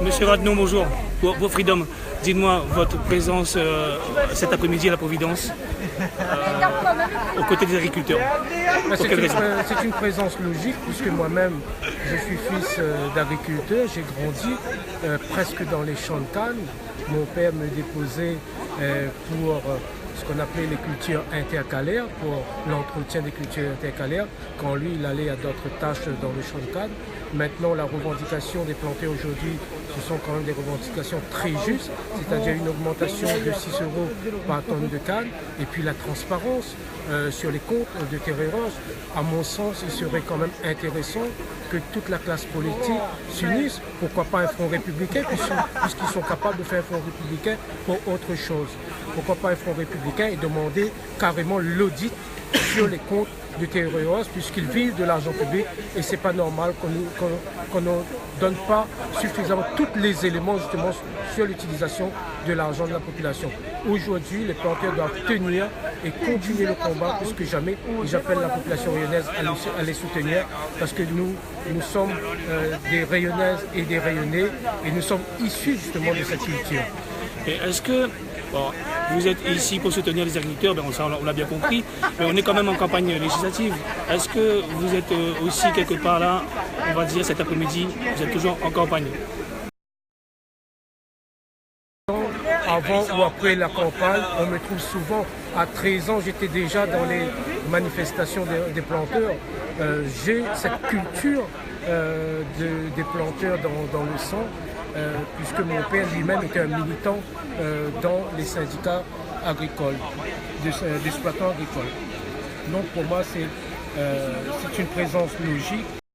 Monsieur Radnon, bonjour. Pour Freedom, dites-moi votre présence cet après-midi à la Providence aux côtés des agriculteurs. C'est une présence logique puisque moi-même je suis fils d'agriculteur, j'ai grandi presque dans les champs de canne. Mon père me déposait pour ce qu'on appelait les cultures intercalaires, pour l'entretien des cultures intercalaires, quand lui il allait à d'autres tâches dans le champ de canne. Maintenant, la revendication des planteurs aujourd'hui, ce sont quand même des revendications très justes, c'est-à-dire une augmentation de 6 € par tonne de canne, et puis la transparence sur les comptes de Terre-et-Rose. À mon sens, il serait quand même intéressant que toute la classe politique s'unisse. Pourquoi pas un front républicain, puisqu'ils sont capables de faire un front républicain pour autre chose. Pourquoi pas un front républicain et demander carrément l'audit sur les comptes de Terre-et-Rose, puisqu'ils vivent de l'argent public et c'est pas normal qu'on ne donne pas suffisamment tous les éléments justement sur l'utilisation de l'argent de la population. Aujourd'hui, les planteurs doivent tenir et continuer le combat plus que jamais et j'appelle la population rayonnaise à les soutenir parce que nous sommes des rayonnaises et des rayonnés et nous sommes issus justement de cette culture. Et est-ce que vous êtes ici pour soutenir les agriculteurs, on l'a bien compris, mais on est quand même en campagne législative. Est-ce que vous êtes aussi quelque part là, on va dire cet après-midi, vous êtes toujours en campagne? Avant ou après la campagne, on me trouve souvent, à 13 ans, j'étais déjà dans les manifestations des planteurs. J'ai cette culture des planteurs dans le sang. Puisque mon père lui-même était un militant dans les syndicats agricoles, d'exploitants agricoles. Donc pour moi, c'est une présence logique.